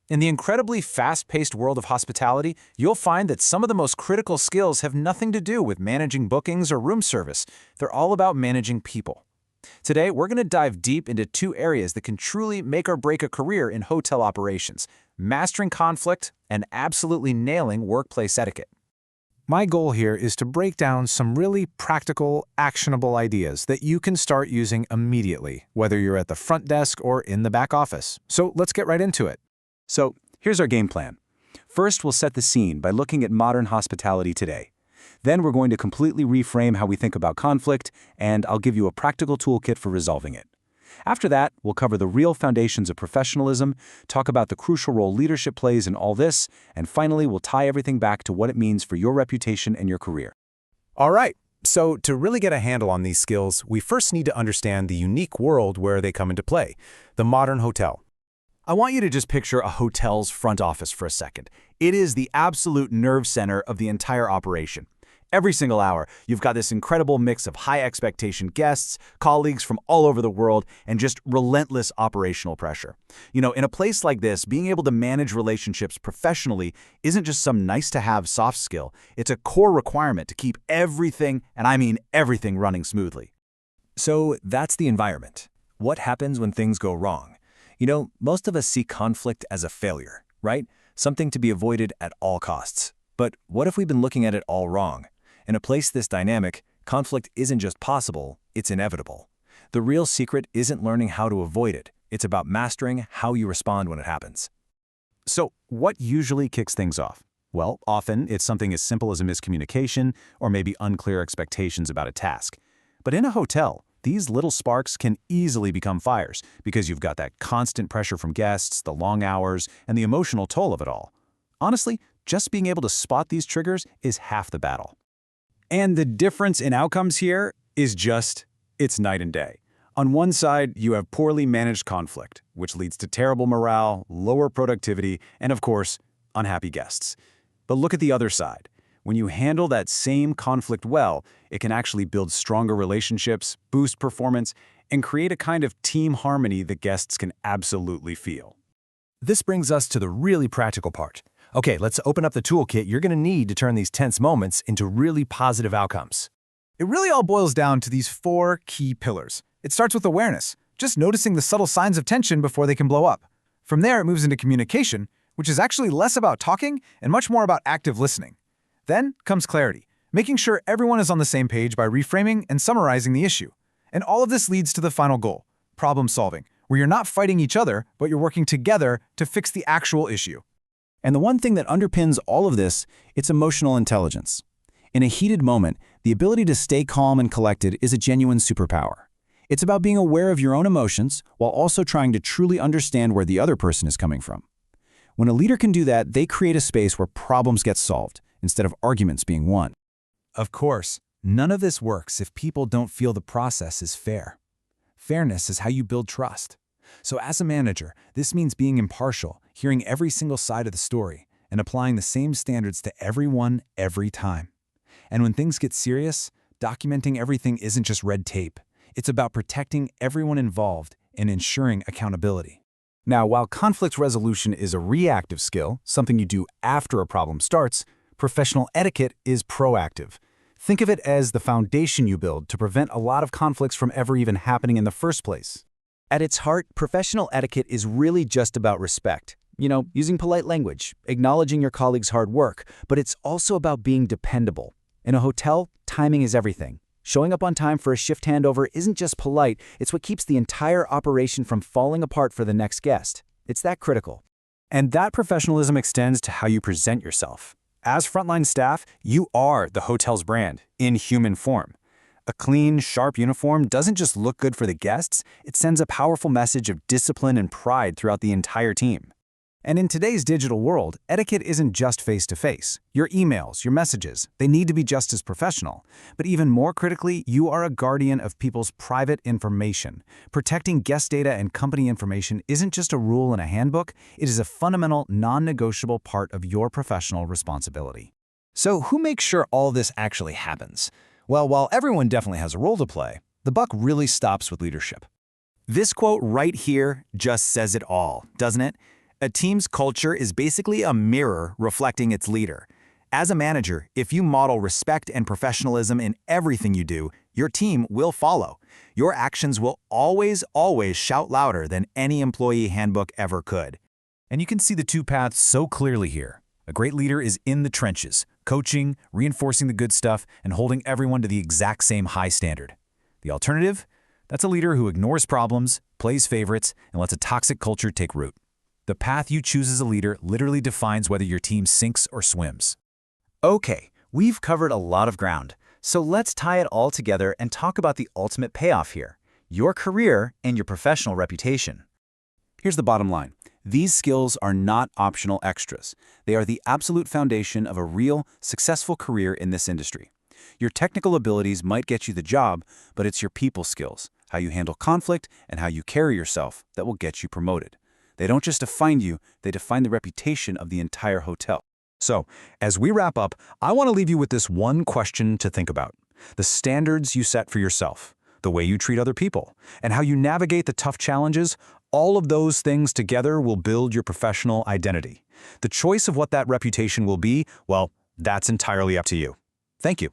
In the incredibly fast-paced world of hospitality, you'll find that some of the most critical skills have nothing to do with managing bookings or room service. They're all about managing people. Today, we're going to dive deep into two areas that can truly make or break a career in hotel operations: mastering conflict and absolutely nailing workplace etiquette. My goal here is to break down some really practical, actionable ideas that you can start using immediately, whether you're at the front desk or in the back office. So let's get right into it. So, here's our game plan. First, we'll set the scene by looking at modern hospitality today. Then we're going to completely reframe how we think about conflict, and I'll give you a practical toolkit for resolving it. After that, we'll cover the real foundations of professionalism, talk about the crucial role leadership plays in all this, and finally, we'll tie everything back to what it means for your reputation and your career. All right, so to really get a handle on these skills, we first need to understand the unique world where they come into play, the modern hotel. I want you to just picture a hotel's front office for a second. It is the absolute nerve center of the entire operation. Every single hour, you've got this incredible mix of high-expectation guests, colleagues from all over the world, and just relentless operational pressure. In a place like this, being able to manage relationships professionally isn't just some nice-to-have soft skill. It's a core requirement to keep everything, and I mean everything, running smoothly. So that's the environment. What happens when things go wrong? Most of us see conflict as a failure, right? Something to be avoided at all costs. But what if we've been looking at it all wrong? In a place this dynamic, conflict isn't just possible, it's inevitable. The real secret isn't learning how to avoid it. It's about mastering how you respond when it happens. So, what usually kicks things off? Well, often it's something as simple as a miscommunication or maybe unclear expectations about a task. But in a hotel, these little sparks can easily become fires because you've got that constant pressure from guests, the long hours, and the emotional toll of it all. Honestly, just being able to spot these triggers is half the battle. And the difference in outcomes here is it's night and day. On one side, you have poorly managed conflict, which leads to terrible morale, lower productivity, and of course, unhappy guests. But look at the other side. When you handle that same conflict well, it can actually build stronger relationships, boost performance, and create a kind of team harmony that guests can absolutely feel. This brings us to the really practical part. Okay, let's open up the toolkit you're going to need to turn these tense moments into really positive outcomes. It really all boils down to these 4 key pillars. It starts with awareness, just noticing the subtle signs of tension before they can blow up. From there, it moves into communication, which is actually less about talking and much more about active listening. Then comes clarity, making sure everyone is on the same page by reframing and summarizing the issue. And all of this leads to the final goal, problem solving, where you're not fighting each other, but you're working together to fix the actual issue. And the one thing that underpins all of this, it's emotional intelligence. In a heated moment, the ability to stay calm and collected is a genuine superpower. It's about being aware of your own emotions while also trying to truly understand where the other person is coming from. When a leader can do that, they create a space where problems get solved instead of arguments being won. Of course, none of this works if people don't feel the process is fair. Fairness is how you build trust. So as a manager, this means being impartial, hearing every single side of the story, and applying the same standards to everyone every time. And when things get serious, documenting everything isn't just red tape. It's about protecting everyone involved and ensuring accountability. Now, while conflict resolution is a reactive skill, something you do after a problem starts, professional etiquette is proactive. Think of it as the foundation you build to prevent a lot of conflicts from ever even happening in the first place. At its heart, professional etiquette is really just about respect. Using polite language, acknowledging your colleagues' hard work, but it's also about being dependable. In a hotel, timing is everything. Showing up on time for a shift handover isn't just polite, it's what keeps the entire operation from falling apart for the next guest. It's that critical. And that professionalism extends to how you present yourself. As frontline staff, you are the hotel's brand in human form. A clean, sharp uniform doesn't just look good for the guests, it sends a powerful message of discipline and pride throughout the entire team. And in today's digital world, etiquette isn't just face-to-face. Your emails, your messages, they need to be just as professional. But even more critically, you are a guardian of people's private information. Protecting guest data and company information isn't just a rule in a handbook, it is a fundamental, non-negotiable part of your professional responsibility. So who makes sure all this actually happens? Well, while everyone definitely has a role to play, the buck really stops with leadership. This quote right here just says it all, doesn't it? A team's culture is basically a mirror reflecting its leader. As a manager, if you model respect and professionalism in everything you do, your team will follow. Your actions will always shout louder than any employee handbook ever could. And you can see the two paths so clearly here. A great leader is in the trenches, coaching, reinforcing the good stuff, and holding everyone to the exact same high standard. The alternative? That's a leader who ignores problems, plays favorites, and lets a toxic culture take root. The path you choose as a leader literally defines whether your team sinks or swims. Okay, we've covered a lot of ground, so let's tie it all together and talk about the ultimate payoff here, your career and your professional reputation. Here's the bottom line. These skills are not optional extras. They are the absolute foundation of a real, successful career in this industry. Your technical abilities might get you the job, but it's your people skills, how you handle conflict, and how you carry yourself that will get you promoted. They don't just define you, they define the reputation of the entire hotel. So, as we wrap up, I want to leave you with this one question to think about. The standards you set for yourself, the way you treat other people, and how you navigate the tough challenges, all of those things together will build your professional identity. The choice of what that reputation will be, well, that's entirely up to you. Thank you.